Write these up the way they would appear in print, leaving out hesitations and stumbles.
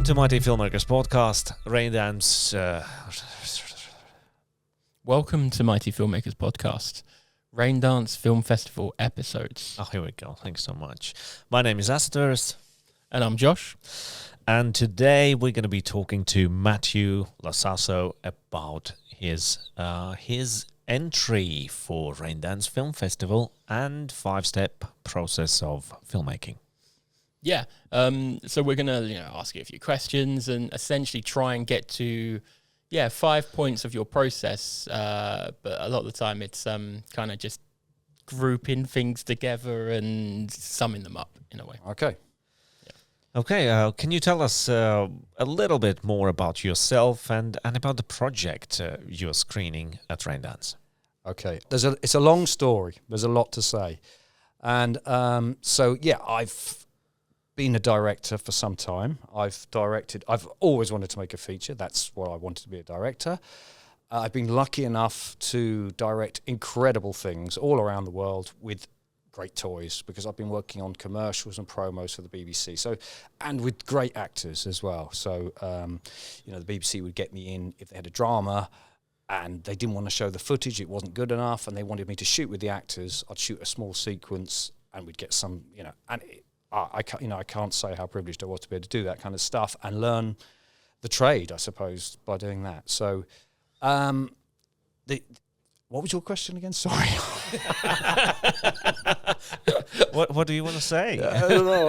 Welcome to Mighty Filmmakers Podcast, Raindance. Welcome to Mighty Filmmakers Podcast, Raindance Film Festival episodes. Oh, here we go. Thanks so much. My name is Asatuurs. And I'm Josh. And today we're going to be talking to Matt Losasso about his entry for Raindance Film Festival and 5-step process of filmmaking. Yeah, so we're going to ask you a few questions and essentially try and get to 5 points of your process, but a lot of the time it's kind of just grouping things together and summing them up in a way. Okay. Okay, can you tell us a little bit more about yourself and about the project you're screening at Raindance? Okay. It's a long story. There's a lot to say. And I've been a director for some time. I've always wanted to make a feature. That's what I wanted to be, a director. I've been lucky enough to direct incredible things all around the world with great toys, because I've been working on commercials and promos for the BBC. And with great actors as well. So, the BBC would get me in if they had a drama and they didn't want to show the footage, it wasn't good enough, and they wanted me to shoot with the actors. I'd shoot a small sequence and we'd get some, I can't say how privileged I was to be able to do that kind of stuff and learn the trade, I suppose, by doing that. So, what was your question again? Sorry. What do you want to say? I don't know.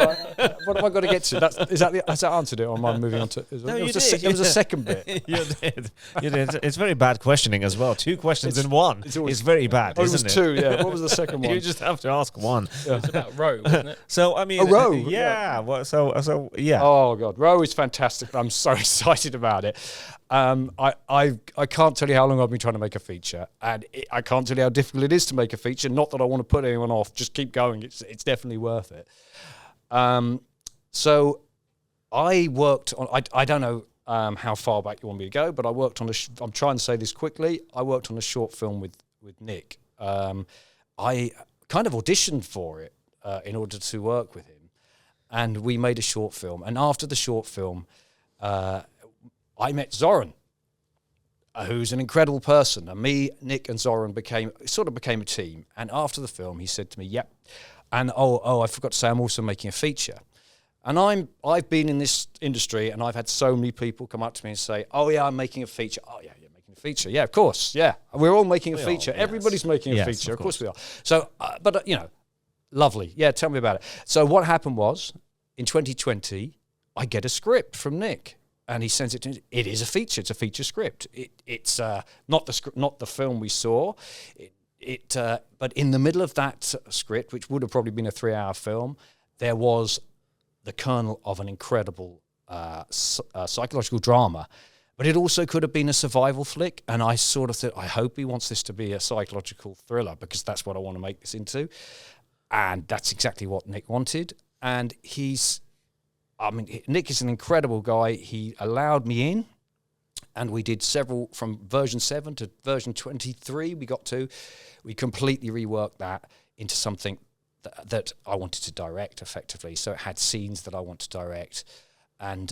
What have I got to get to? Has that answered it, or am I moving on to? No, it was a second bit. You did. It's very bad questioning as well. Two questions in one. It's very bad, isn't it? It was two, yeah. What was the second one? You just have to ask one. Yeah. It's about Roe, wasn't it? So, I mean... A Roe? Yeah. Well, so, yeah. Oh, God. Roe is fantastic. I'm so excited about it. I can't tell you how long I've been trying to make a feature, and I can't tell you how difficult it is to make a feature. Not that I want to put anyone off. Just keep going. It's definitely worth it. So I worked on... I don't know how far back you want me to go, but I worked on I'm trying to say this quickly. I worked on a short film with Nick. I kind of auditioned for it in order to work with him, and we made a short film. And after the short film, I met Zoran, who's an incredible person. And me, Nick, and Zoran became a team. And after the film, he said to me, "Yep." And I forgot to say, I'm also making a feature. And I've been in this industry, and I've had so many people come up to me and say, "Oh yeah, I'm making a feature." "Oh yeah, you're making a feature." "Yeah, of course. Yeah, we're all making a feature. Yes. Everybody's making a feature. Of course we are." So, lovely. Yeah, tell me about it. So what happened was, in 2020, I get a script from Nick. And he sends it to me. It is a feature. It's a feature script. It's not the script, not the film we saw. But in the middle of that script, which would have probably been a 3-hour film, there was the kernel of an incredible psychological drama. But it also could have been a survival flick. And I sort of thought, I hope he wants this to be a psychological thriller, because that's what I want to make this into. And that's exactly what Nick wanted. And Nick is an incredible guy. He allowed me in, and we did several, from version 7 to version 23 we completely reworked that into something that I wanted to direct effectively. So it had scenes that I want to direct, and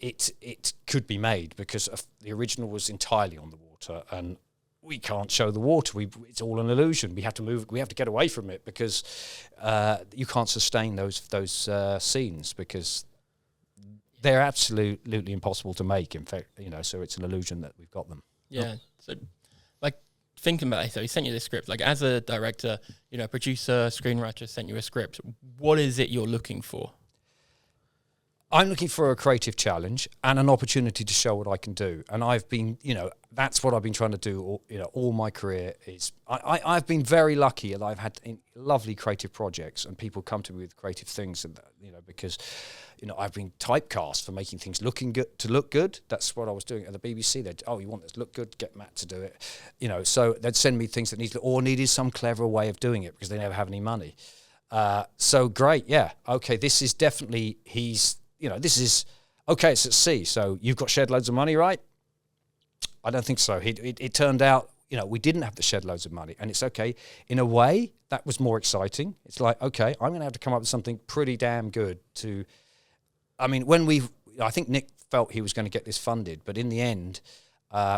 it could be made, because the original was entirely on the water, and we can't show the water. It's all an illusion. We have to move. We have to get away from it, because you can't sustain those scenes, because they're absolutely impossible to make. In fact, so it's an illusion that we've got them. Yeah. So, thinking about it, so he sent you this script. As a director, producer, screenwriter sent you a script. What is it you're looking for? I'm looking for a creative challenge and an opportunity to show what I can do. And I've been, that's what I've been trying to do, all my career. I've been very lucky, and I've had lovely creative projects, and people come to me with creative things, and because, I've been typecast for making things look good. That's what I was doing at the BBC. You want this to look good? Get Matt to do it. So they'd send me things that needed some clever way of doing it, because they never have any money. So great, yeah. Okay, this is definitely, this is, okay, it's at sea, so you've got shed loads of money, right? I don't think so. It turned out, we didn't have to shed loads of money, and it's okay. In a way, that was more exciting. It's like, okay, I'm going to have to come up with something pretty damn good to, when we I think Nick felt he was going to get this funded, but in the end,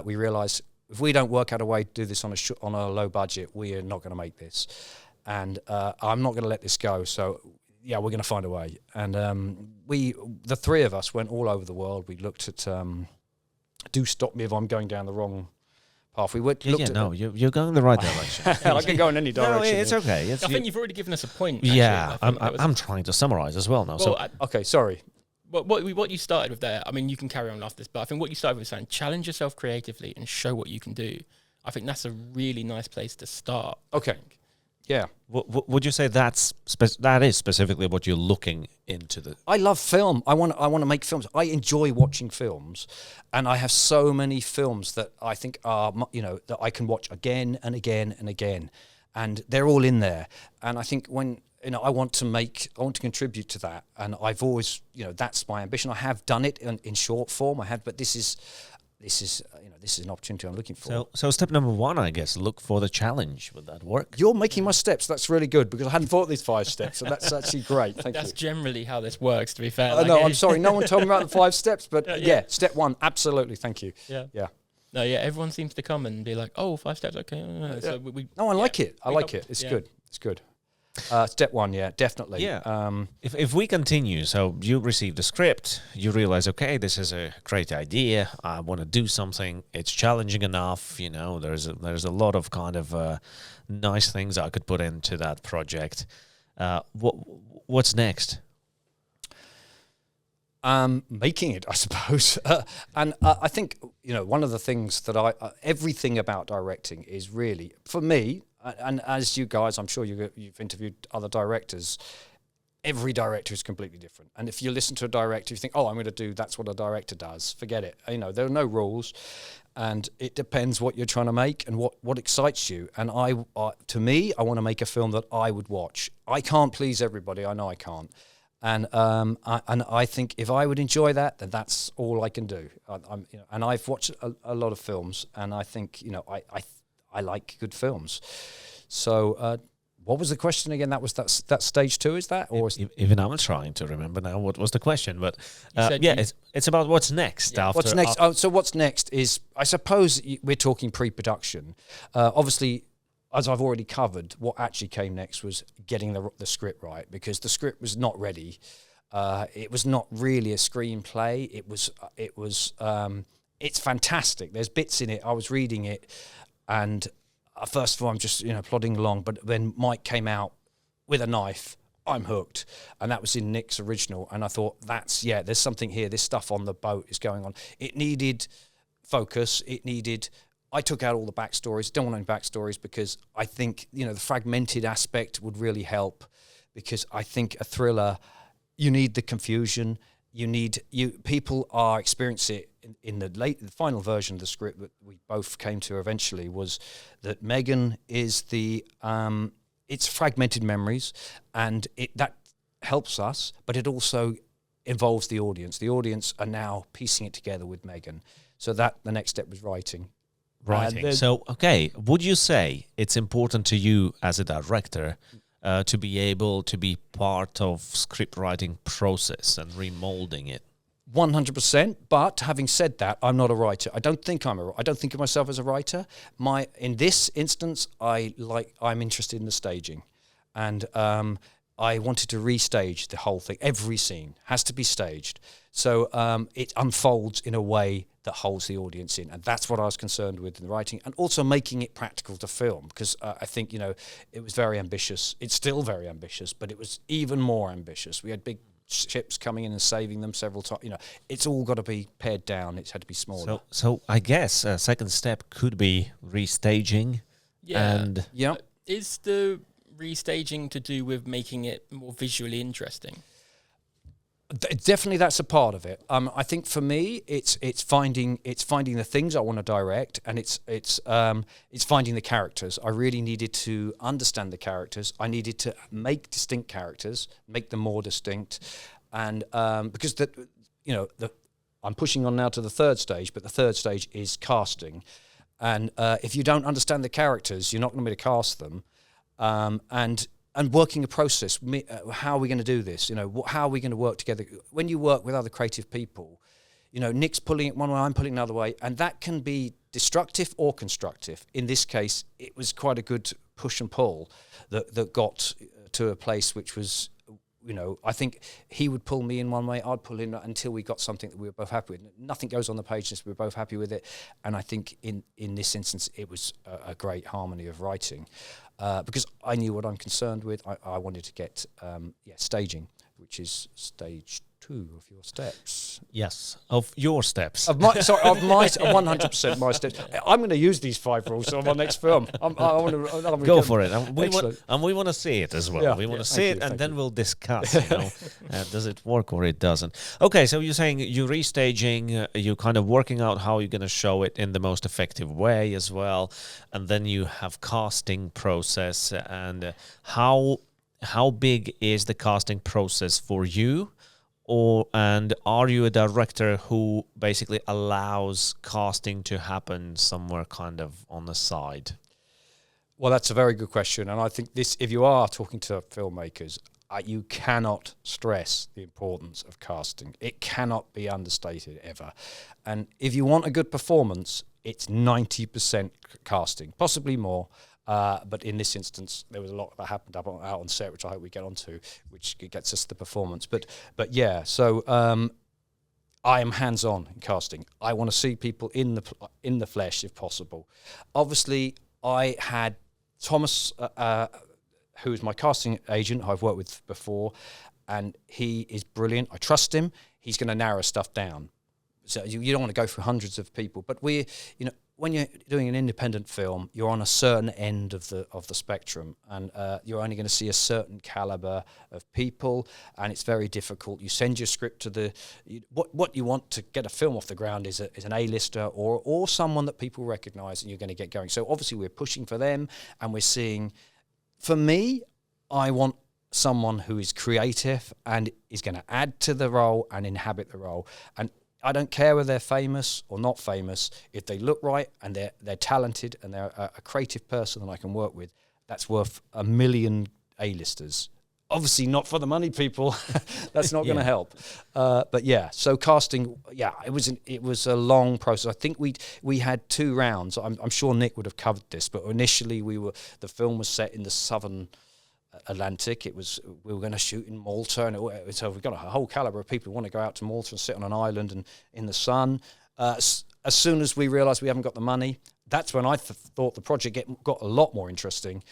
we realised if we don't work out a way to do this on a low budget, we are not going to make this. And I'm not going to let this go. So, yeah, we're going to find a way. And the three of us went all over the world. We looked at, do stop me if I'm going down the wrong path. We looked at you're going the right direction. I can go in any direction. No, it's okay. I think you've already given us a point. Actually. Yeah, I'm trying to summarize as well now. Well, okay, sorry. What you started with there, I mean, you can carry on after this, but I think what you started with saying, challenge yourself creatively and show what you can do. I think that's a really nice place to start. Okay. Yeah. Would you say that is specifically what you're looking into? I love film. I want to make films. I enjoy watching films, and I have so many films that I think are, that I can watch again and again and again, and they're all in there. And I think when I want to contribute to that, and I've always, that's my ambition. I have done it in short form. but this is an opportunity I'm looking for. So step number one, I guess, look for the challenge. Would that work? You're making my steps. That's really good, because I hadn't thought these 5 steps, and that's actually great. Thank you. That's generally how this works, to be fair. No, I'm sorry. No one told me about the 5 steps, but yeah, step 1, absolutely. Thank you. Yeah. No, everyone seems to come and be like, oh, 5 steps, okay. So I like it. I like it. It's good. It's good. Step 1, yeah, definitely. Yeah. If we continue, so you receive the script, you realize, okay, this is a great idea. I want to do something. It's challenging enough. There's a lot of kind of nice things I could put into that project. What's next? Making it, I suppose. And I think, one of the things that everything about directing is really, for me, and as you guys, I'm sure you've interviewed other directors, every director is completely different. And if you listen to a director, you think, oh, I'm going to do, that's what a director does. Forget it. There are no rules. And it depends what you're trying to make and what excites you. And to me, I want to make a film that I would watch. I can't please everybody. I know I can't. And I think if I would enjoy that, then that's all I can do. And I've watched a lot of films, and I think I like good films. So what was the question again? That was that stage 2, is that? Or even I'm trying to remember now what was the question, but it's about what's next. Yeah. What's next? So what's next is, I suppose we're talking pre-production. Obviously, as I've already covered, what actually came next was getting the script right, because the script was not ready. It was not really a screenplay. It's fantastic. There's bits in it. I was reading it, and first of all, I'm just plodding along. But then Mike came out with a knife. I'm hooked, and that was in Nick's original. And I thought, there's something here. This stuff on the boat is going on. It needed focus. I took out all the backstories. Don't want any backstories, because I think the fragmented aspect would really help. Because I think a thriller, you need the confusion. People are experiencing it in the final version of the script that we both came to eventually, was that Megan is it's fragmented memories, and that helps us, but it also involves the audience. The audience are now piecing it together with Megan. So that the next step was writing. So, okay, would you say it's important to you as a director to be able to be part of script writing process and remolding it? 100%. But having said that, I'm not a writer. I don't think of myself as a writer. In this instance, I'm interested in the staging, and I wanted to restage the whole thing. Every scene has to be staged, so it unfolds in a way that holds the audience in, and that's what I was concerned with in the writing, and also making it practical to film, because I think it was very ambitious. It's still very ambitious, but it was even more ambitious. We had big ships coming in and saving them several times. It's all got to be pared down. It's had to be smaller. So I guess a second step could be restaging. Yeah. And Is the restaging to do with making it more visually interesting? Definitely, that's a part of it. I think for me, it's finding the things I want to direct, and it's finding the characters. I really needed to understand the characters. I needed to make distinct characters, make them more distinct, and because I'm pushing on now to the third stage, but the third stage is casting, and if you don't understand the characters, you're not going to be able to cast them, and and working a process. How are we going to do this? How are we going to work together? When you work with other creative people, Nick's pulling it one way, I'm pulling it another way, and that can be destructive or constructive. In this case, it was quite a good push and pull that got to a place which was, I think he would pull me in one way, I'd pull in until we got something that we were both happy with. Nothing goes on the page unless we're both happy with it. And I think in this instance, it was a great harmony of writing because I knew what I'm concerned with. I wanted to get staging, which is stage 2 of your steps. Yes, of your steps. Of my 100% my steps. I'm going to use these 5 rules on my next film. Go for it. And we want to see it as well. Yeah, we want to see it, and then we'll discuss. Does it work or it doesn't? Okay, so you're saying you're restaging. You're kind of working out how you're going to show it in the most effective way as well, and then you have casting process. And how big is the casting process for you? And are you a director who basically allows casting to happen somewhere kind of on the side? Well, that's a very good question. And I think if you are talking to filmmakers, you cannot stress the importance of casting. It cannot be understated ever. And if you want a good performance, it's 90% casting, possibly more. But in this instance, there was a lot that happened out on set, which I hope we get onto, which gets us the performance. But yeah, so I am hands-on in casting. I want to see people in the flesh, if possible. Obviously, I had Thomas, who is my casting agent, who I've worked with before, and he is brilliant. I trust him. He's going to narrow stuff down. So you don't want to go through hundreds of people, but when you're doing an independent film, you're on a certain end of the spectrum, and you're only going to see a certain caliber of people, and it's very difficult. You send your script to what you want to get a film off the ground is an A-lister or someone that people recognise, and you're going to get going. So obviously we're pushing for them, and we're seeing. For me, I want someone who is creative and is going to add to the role and inhabit the role, and I don't care whether they're famous or not famous. If they look right and they're talented and they're a creative person that I can work with, that's worth a million A-listers. Obviously not for the money, people. That's not going to help. But yeah, so casting, it was a long process. I think we had 2 rounds. I'm sure Nick would have covered this, but initially the film was set in the southern Atlantic. We were going to shoot in Malta, and so we've got a whole caliber of people who want to go out to Malta and sit on an island and in the sun. As soon as we realised we haven't got the money, that's when I thought the project got a lot more interesting.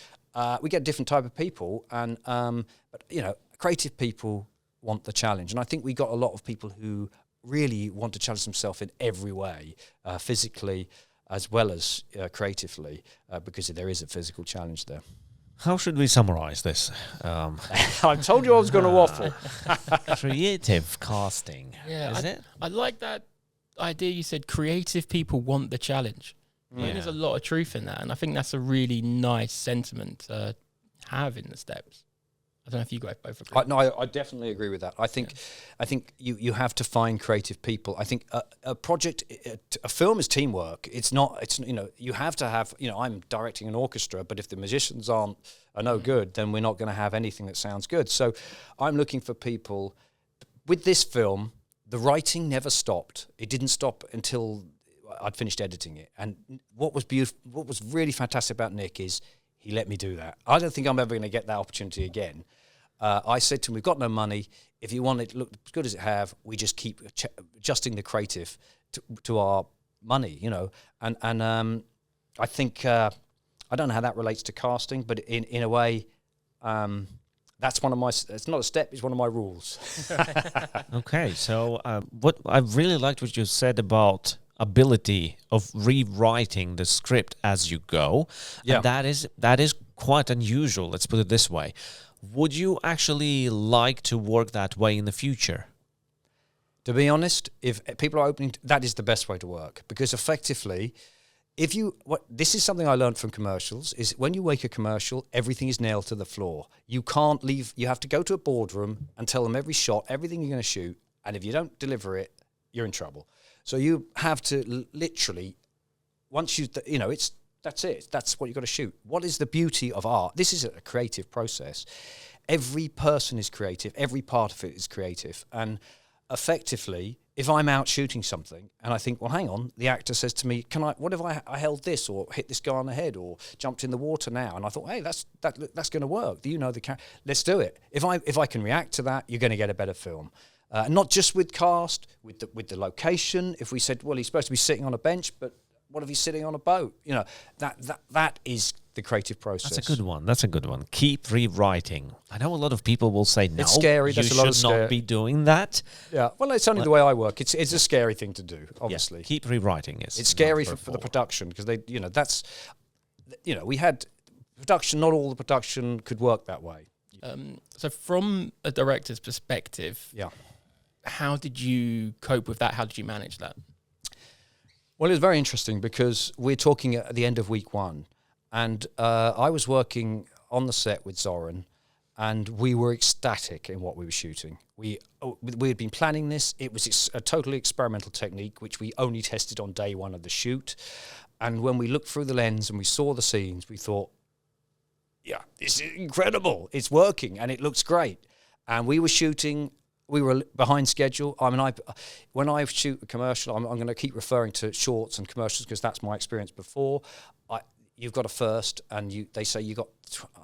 We get a different type of people, and but creative people want the challenge, and I think we got a lot of people who really want to challenge themselves in every way, physically as well as creatively, because there is a physical challenge there. How should we summarize this? I told you I was going to waffle. Creative casting. Yeah, is it? I like that idea you said. Creative people want the challenge. I think there's a lot of truth in that, and I think that's a really nice sentiment to have in the steps. I don't know if you guys both agree. No, I definitely agree with that. I think you have to find creative people. I think a film is teamwork. It's you have to have, I'm directing an orchestra, but if the musicians are no good, then we're not going to have anything that sounds good. So I'm looking for people. With this film, the writing never stopped. It didn't stop until I'd finished editing it. And what was beautiful, what was really fantastic about Nick is he let me do that. I don't think I'm ever going to get that opportunity again. I said to him, we've got no money. If you want it to look as good as it have, we just keep adjusting the creative to our money, And I think, I don't know how that relates to casting, but in a way, that's one of my, it's not a step, it's one of my rules. Okay, so what I really liked what you said about ability of rewriting the script as you go. Yeah. And that is quite unusual, let's put it this way. Would you actually like to work that way in the future? To be honest, if people are opening, that is the best way to work, because effectively, this is something I learned from commercials, is when you make a commercial, everything is nailed to the floor. You can't leave, you have to go to a boardroom and tell them every shot, everything you're going to shoot, and if you don't deliver it, you're in trouble. So you have to literally, once it's That's it. That's what you've got to shoot. What is the beauty of art? This is a creative process. Every person is creative. Every part of it is creative. And effectively, if I'm out shooting something and I think, well, hang on, the actor says to me, what if I held this or hit this guy on the head or jumped in the water now? And I thought, hey, that's going to work. Do you know the character? Let's do it. If I can react to that, you're going to get a better film. Not just with cast, with the location. If we said, well, he's supposed to be sitting on a bench, but what if he's sitting on a boat? You know, that is the creative process. That's a good one. Keep rewriting. I know a lot of people will say, no, it's scary. you should not be doing that. Yeah, well, it's only the way I work. It's a scary thing to do, obviously. Yeah, keep rewriting. It's scary for the production because we had production, not all the production could work that way. So from a director's perspective, how did you cope with that? How did you manage that? Well, it was very interesting because we're talking at the end of week 1, and I was working on the set with Zoran, and we were ecstatic in what we were shooting. We had been planning this. It was a totally experimental technique, which we only tested on day 1 of the shoot. And when we looked through the lens and we saw the scenes, we thought, yeah, this is incredible. It's working, and it looks great. And we were shooting. We were behind schedule. I mean, when I shoot a commercial, I'm going to keep referring to shorts and commercials because that's my experience before. You've got a first, and they say you got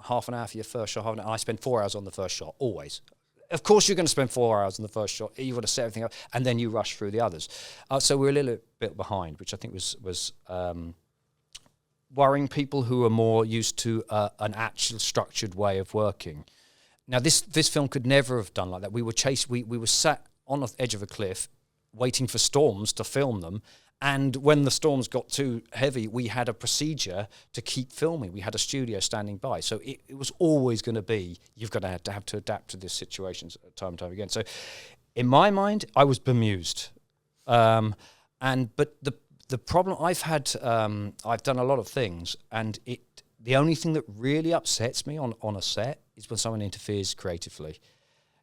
half an hour for your first shot. And I spend 4 hours on the first shot, always. Of course, you're going to spend 4 hours on the first shot. You've got to set everything up, and then you rush through the others. So we're a little bit behind, which I think was worrying people who are more used to an actual structured way of working. Now, this film could never have done like that. We were we were sat on the edge of a cliff waiting for storms to film them. And when the storms got too heavy, we had a procedure to keep filming. We had a studio standing by. So it was always going to be, you've got to have to adapt to these situations time and time again. So in my mind, I was bemused. But the problem I've had, I've done a lot of things, and the only thing that really upsets me on a set is when someone interferes creatively.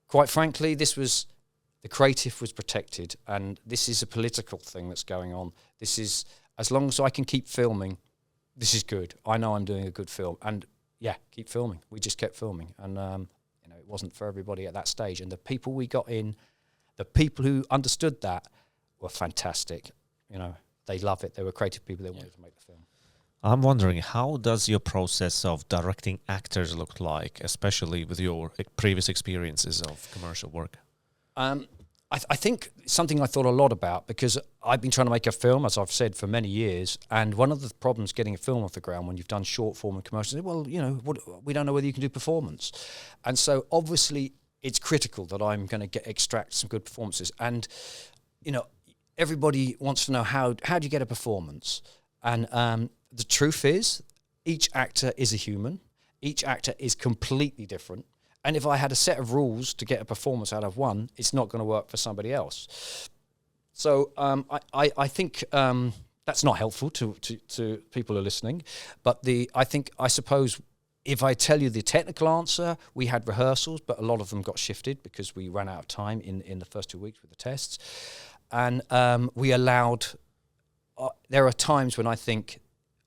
Quite frankly, the creative was protected, and this is a political thing that's going on. This is, as long as I can keep filming, this is good. I know I'm doing a good film, and keep filming. We just kept filming, and it wasn't for everybody at that stage. And the people we got in, the people who understood that were fantastic. You know, they love it. They were creative people. They wanted to make the film. I'm wondering, how does your process of directing actors look like, especially with your previous experiences of commercial work? I think something I thought a lot about, because I've been trying to make a film, as I've said, for many years, and one of the problems getting a film off the ground when you've done short form and commercials, well, we don't know whether you can do performance. And so obviously it's critical that I'm going to extract some good performances. And, everybody wants to know how do you get a performance? And the truth is, each actor is a human. Each actor is completely different. And if I had a set of rules to get a performance out of one, it's not going to work for somebody else. So I think that's not helpful to people who are listening. But I suppose if I tell you the technical answer, we had rehearsals, but a lot of them got shifted because we ran out of time in the first 2 weeks with the tests. And we allowed... there are times when I think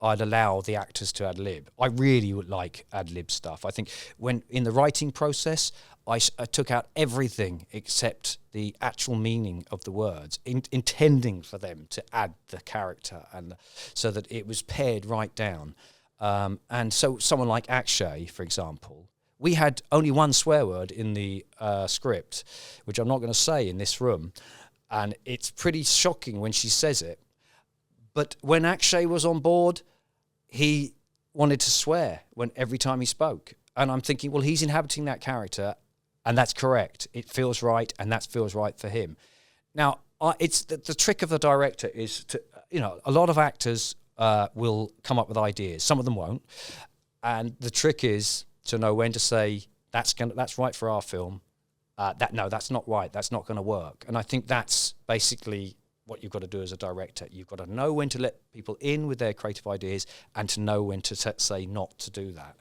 I'd allow the actors to ad-lib. I really would like ad-lib stuff. I think when in the writing process, I took out everything except the actual meaning of the words, intending for them to add the character, and so that it was pared right down. And so someone like Akshay, for example, we had only one swear word in the script, which I'm not going to say in this room, and it's pretty shocking when she says it. But when Akshay was on board, he wanted to swear every time he spoke. And I'm thinking, well, he's inhabiting that character, and that's correct. It feels right, and that feels right for him. Now, it's the trick of the director is to, a lot of actors will come up with ideas. Some of them won't. And the trick is to know when to say, that's right for our film. That's not right. That's not going to work. And I think that's basically what you've got to do as a director. You've got to know when to let people in with their creative ideas and to know when to say not to do that.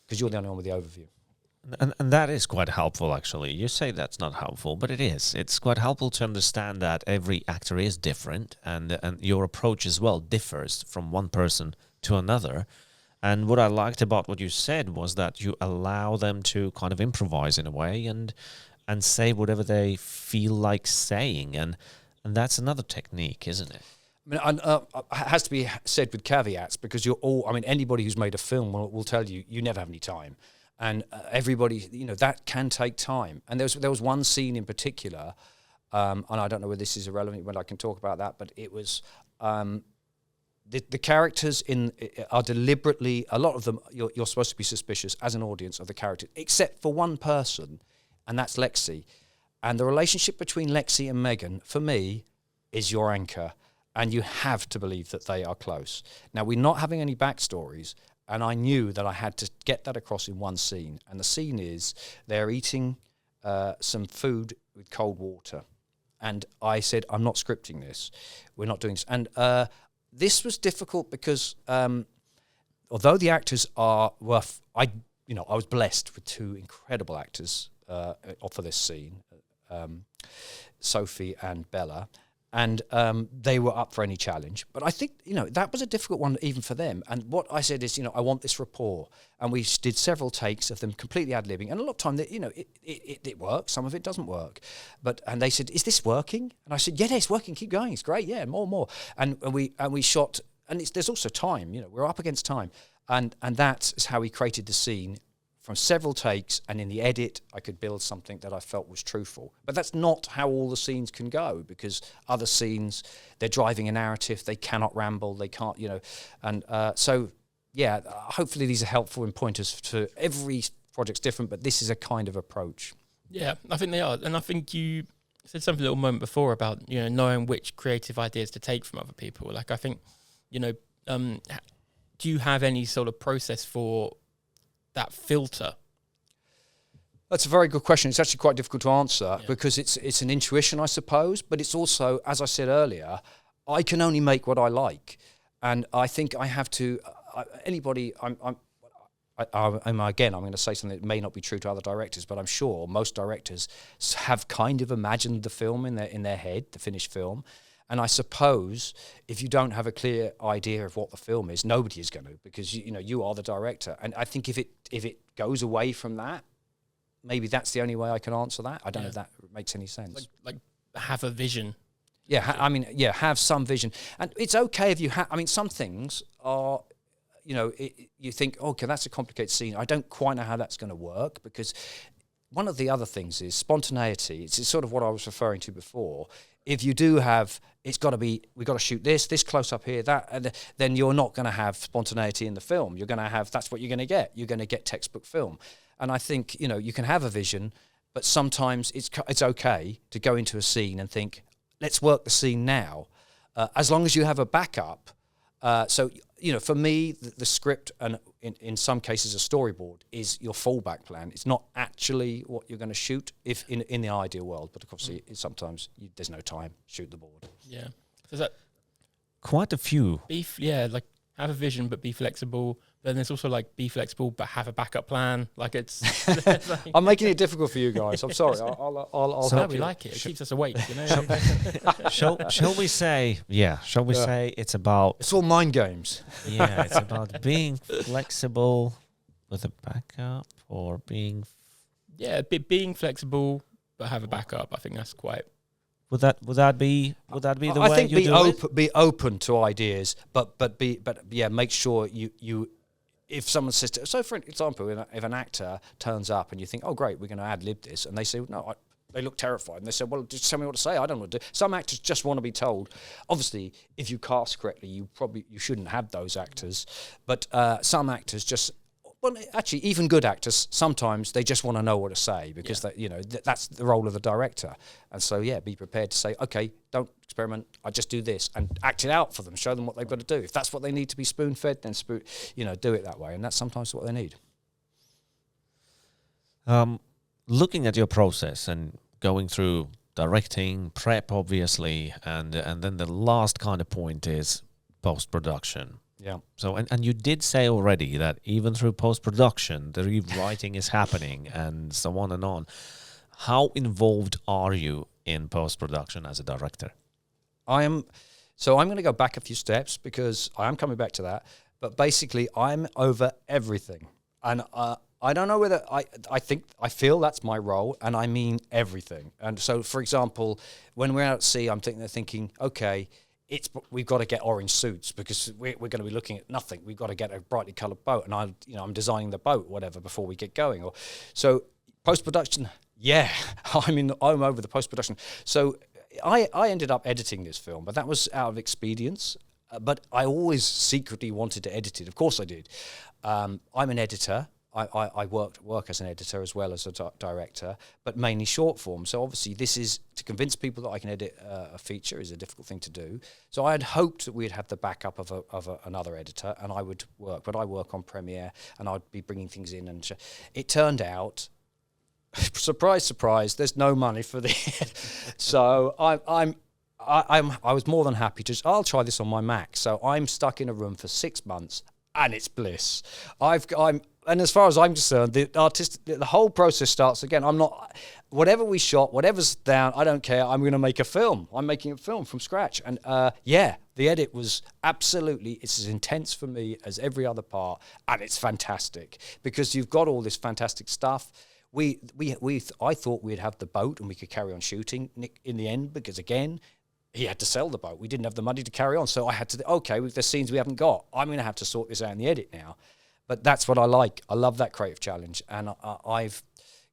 Because you're the only one with the overview. And that is quite helpful, actually. You say that's not helpful, but it is. It's quite helpful to understand that every actor is different, and your approach as well differs from one person to another. And what I liked about what you said was that you allow them to kind of improvise in a way and say whatever they feel like saying, and that's another technique, isn't it? I mean, it has to be said with caveats, because you're all. I mean, anybody who's made a film will tell you never have any time. And everybody, that can take time. And there was one scene in particular, and I don't know whether this is irrelevant, but I can talk about that. But it was the characters are deliberately, a lot of them, you're supposed to be suspicious as an audience of the characters, except for one person, and that's Lexi. And the relationship between Lexi and Megan, for me, is your anchor. And you have to believe that they are close. Now, we're not having any backstories. And I knew that I had to get that across in one scene. And the scene is they're eating some food with cold water. And I said, I'm not scripting this. We're not doing this. And this was difficult because although the actors I was blessed with two incredible actors for this scene, Sophie and Bella. And they were up for any challenge. But I think, that was a difficult one even for them. And what I said is, I want this rapport. And we did several takes of them completely ad-libbing. And a lot of time, it works. Some of it doesn't work. And they said, is this working? And I said, yeah, it's working. Keep going. It's great. Yeah, more. And we shot. And there's also time. We're up against time. And that's how we created the scene. From several takes, and in the edit, I could build something that I felt was truthful. But that's not how all the scenes can go, because other scenes, they're driving a narrative, they cannot ramble, they can't, And hopefully these are helpful and pointers to every project's different, but this is a kind of approach. Yeah, I think they are. And I think you said something a little moment before about, knowing which creative ideas to take from other people. Like, I think, do you have any sort of process for that filter? That's a very good question. It's actually quite difficult to answer because it's an intuition, I suppose, but it's also, as I said earlier, I can only make what I like, and I think I have to. Anybody, I'm going to say something that may not be true to other directors, but I'm sure most directors have kind of imagined the film in their head, the finished film. And I suppose if you don't have a clear idea of what the film is, nobody is going to, because you are the director. And I think if it goes away from that, maybe that's the only way I can answer that. I don't know if that makes any sense. Like have a vision. Yeah, have some vision. And it's okay if you have. I mean, some things are, you think, okay, that's a complicated scene. I don't quite know how that's going to work, because one of the other things is spontaneity. It's sort of what I was referring to before. If you do have, we've got to shoot this close up here, that, and then you're not going to have spontaneity in the film. You're going to have, that's what you're going to get. You're going to get textbook film. And I think, you can have a vision, but sometimes it's okay to go into a scene and think, let's work the scene now, as long as you have a backup. For me, the script and in some cases a storyboard is your fallback plan. It's not actually what you're going to shoot if in the ideal world, but of course sometimes there's no time. Shoot the board. Yeah. So is that quite a few? Like have a vision but be flexible. Then there's also like be flexible but have a backup plan. Like it's. I'm making it difficult for you guys. I'm sorry. I'll so help we you. like it. It keeps us awake. Shall we say? Yeah. Shall we say it's about? It's all mind games. Yeah, it's about being flexible with a backup, or being. Being flexible but have a backup. I think that's quite. Would that be the way I think you be open to ideas, but make sure you. If someone says, so for example, if an actor turns up and you think, oh great, we're going to ad-lib this, and they say, no, they look terrified, and they say, well, just tell me what to say, I don't know what to do. Some actors just want to be told. Obviously, if you cast correctly, you shouldn't have those actors, but some actors just, well, actually, even good actors, sometimes they just want to know what to say, because that's the role of the director. And so, be prepared to say, okay, don't experiment, I just do this, and act it out for them, show them what they've got to do. If that's what they need to be spoon-fed, then do it that way, and that's sometimes what they need. Looking at your process and going through directing, prep, obviously, and then the last kind of point is post-production. Yeah. So, and you did say already that even through post-production, the rewriting is happening and so on and on. How involved are you in post-production as a director? So I'm going to go back a few steps because I am coming back to that. But basically, I'm over everything. And I don't know whether I feel that's my role, and I mean everything. And so, for example, when we're out at sea, they're thinking, okay, we've got to get orange suits because we're going to be looking at nothing. We've got to get a brightly coloured boat, and I'm designing the boat, whatever, before we get going. So post-production, yeah, I'm over the post-production. So I ended up editing this film, but that was out of expedience. But I always secretly wanted to edit it. Of course I did. I'm an editor. I work as an editor as well as a director, but mainly short form. So obviously this is, to convince people that I can edit a feature is a difficult thing to do. So I had hoped that we'd have the backup of another editor and I would work, but I work on Premiere and I'd be bringing things in. And it turned out, surprise, surprise, there's no money for the So I was more than happy to, I'll try this on my Mac. So I'm stuck in a room for 6 months and it's bliss. And as far as I'm concerned, the whole process starts again. Whatever we shot, whatever's down, I don't care. I'm going to make a film. I'm making a film from scratch. And the edit was absolutely, it's as intense for me as every other part. And it's fantastic because you've got all this fantastic stuff. I thought we'd have the boat and we could carry on shooting in the end because, again, he had to sell the boat. We didn't have the money to carry on. So I had to, okay, with the scenes we haven't got, I'm going to have to sort this out in the edit now. But that's what I like. I love that creative challenge. And I've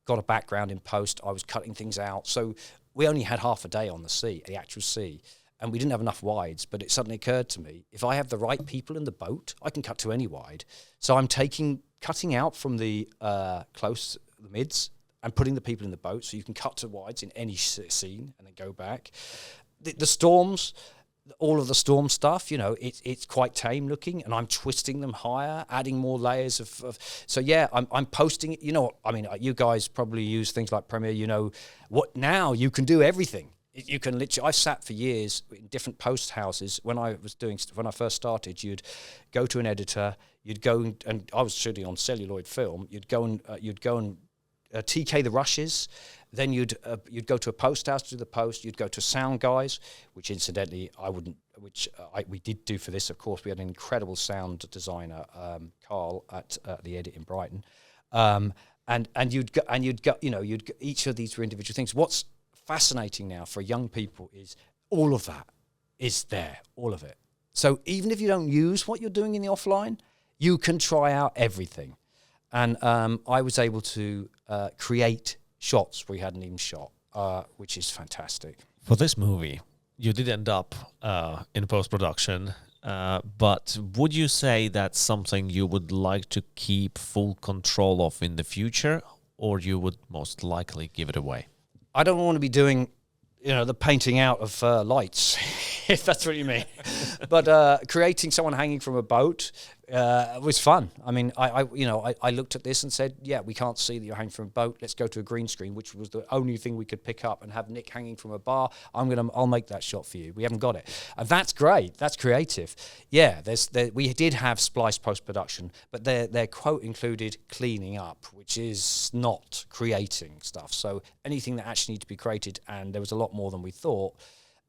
got a background in post. I was cutting things out. So we only had half a day on the actual sea. And we didn't have enough wides. But it suddenly occurred to me, if I have the right people in the boat, I can cut to any wide. So I'm cutting out from the the mids, and putting the people in the boat. So you can cut to wides in any scene and then go back. The storms, all of the storm stuff, it's quite tame looking, and I'm twisting them higher, adding more layers of so yeah, I'm posting it. You guys probably use things like Premiere. What now? You can do everything. You can literally. I sat for years in different post houses when I first started. You'd go to an editor. You'd go and I was shooting on celluloid film. You'd go and TK the rushes. Then you'd go to a post house to do the post. You'd go to sound guys, which incidentally we did do for this. Of course, we had an incredible sound designer, Carl, at the Edit in Brighton, and you'd go. Each of these were individual things. What's fascinating now for young people is all of that is there, all of it. So even if you don't use what you're doing in the offline, you can try out everything. And I was able to create shots we hadn't even shot, which is fantastic. For this movie, you did end up in post-production, but would you say that's something you would like to keep full control of in the future, or you would most likely give it away? I don't want to be doing, the painting out of lights, if that's what you mean. But creating someone hanging from a boat was fun. I mean, I looked at this and said, yeah, we can't see that you're hanging from a boat. Let's go to a green screen, which was the only thing we could pick up, and have Nick hanging from a bar. I'll make that shot for you. We haven't got it. And that's great. That's creative. Yeah, we did have splice post-production, but their quote included cleaning up, which is not creating stuff. So anything that actually needed to be created, and there was a lot more than we thought,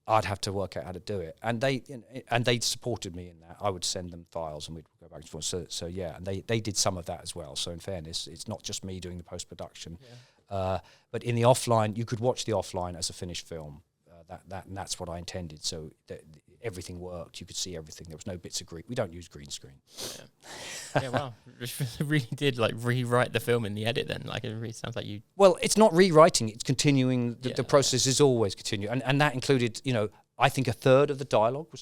I'd have to work out how to do it, and they supported me in that. I would send them files, and we'd go back and forth. So yeah, and they did some of that as well. So in fairness, it's not just me doing the post production, but in the offline, you could watch the offline as a finished film. And that's what I intended. So everything worked. You could see everything. There was no bits of green. We don't use green screen. Yeah, wow. It really did rewrite the film in the edit then. It really sounds like you... Well, it's not rewriting. It's continuing. The process is always continuing. And that included, I think a third of the dialogue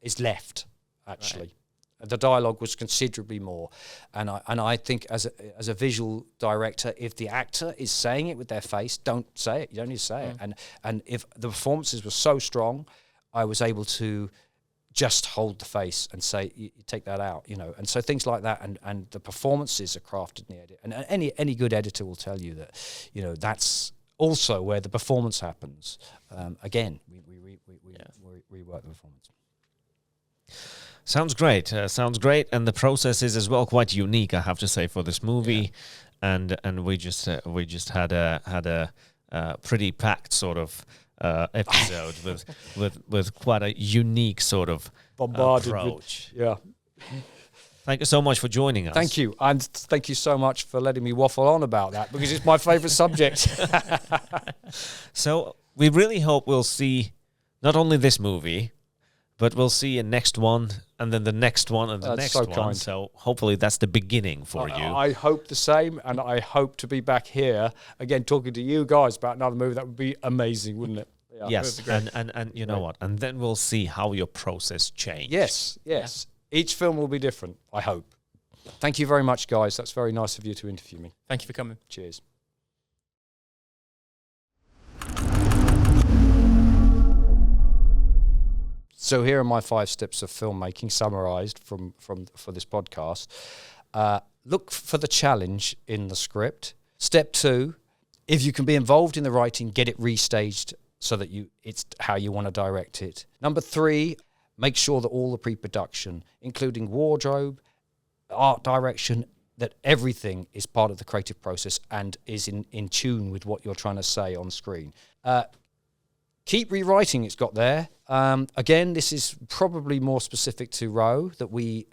is left, actually. Right. The dialogue was considerably more, and I think as a visual director, if the actor is saying it with their face, don't say it. You don't need to say it. And if the performances were so strong, I was able to just hold the face and say, you take that out, And so things like that, and the performances are crafted in the edit. And any good editor will tell you that, that's also where the performance happens. Again, we rework the performance. Sounds great. Sounds great, and the process is as well quite unique, I have to say, for this movie. And we just had a pretty packed sort of episode with quite a unique sort of approach. Thank you so much for joining us. Thank you, and thank you so much for letting me waffle on about that, because it's my favourite subject. So we really hope we'll see not only this movie, but we'll see a next one, and then the next one, and the next one. Kind. So hopefully that's the beginning for you. I hope the same, and I hope to be back here again talking to you guys about another movie. That would be amazing, wouldn't it? Yeah, yes, and you know what? And then we'll see how your process changes. Yes. Yeah. Each film will be different, I hope. Thank you very much, guys. That's very nice of you to interview me. Thank you for coming. Cheers. So here are my 5 steps of filmmaking summarised for this podcast. Look for the challenge in the script. Step 2, if you can be involved in the writing, get it restaged so that it's how you want to direct it. Number 3, make sure that all the pre-production, including wardrobe, art direction, that everything is part of the creative process and is in tune with what you're trying to say on screen. Keep rewriting, it's got there. Again, this is probably more specific to Row, that we,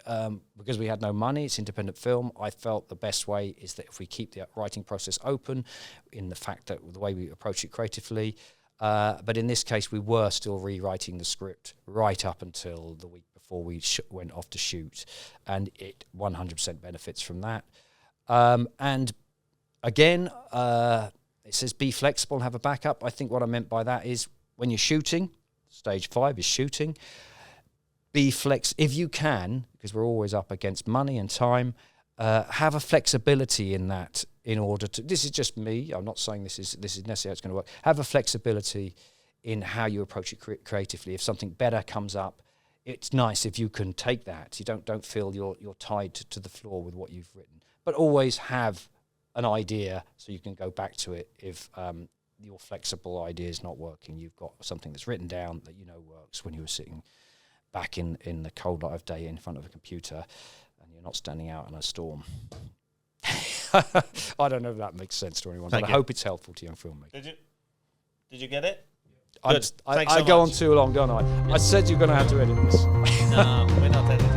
because we had no money, it's independent film, I felt the best way is that if we keep the writing process open in the fact that the way we approach it creatively, but in this case, we were still rewriting the script right up until the week before we went off to shoot, and it 100% benefits from that. And again, it says be flexible and have a backup. I think what I meant by that is when you're shooting, stage 5 is shooting, be if you can, because we're always up against money and time, have a flexibility in that in order to, this is just me, I'm not saying this is necessarily how it's going to work, have a flexibility in how you approach it creatively. If something better comes up, it's nice if you can take that. You don't feel you're tied to the floor with what you've written, but always have an idea so you can go back to it if your flexible idea is not working. You've got something that's written down that you know works when you were sitting back in the cold light of day in front of a computer and you're not standing out in a storm. I don't know if that makes sense to anyone, but I hope it's helpful to young filmmakers. Did you get it? I go on too long, don't I? I said you're going to have to edit this. No, we're not editing.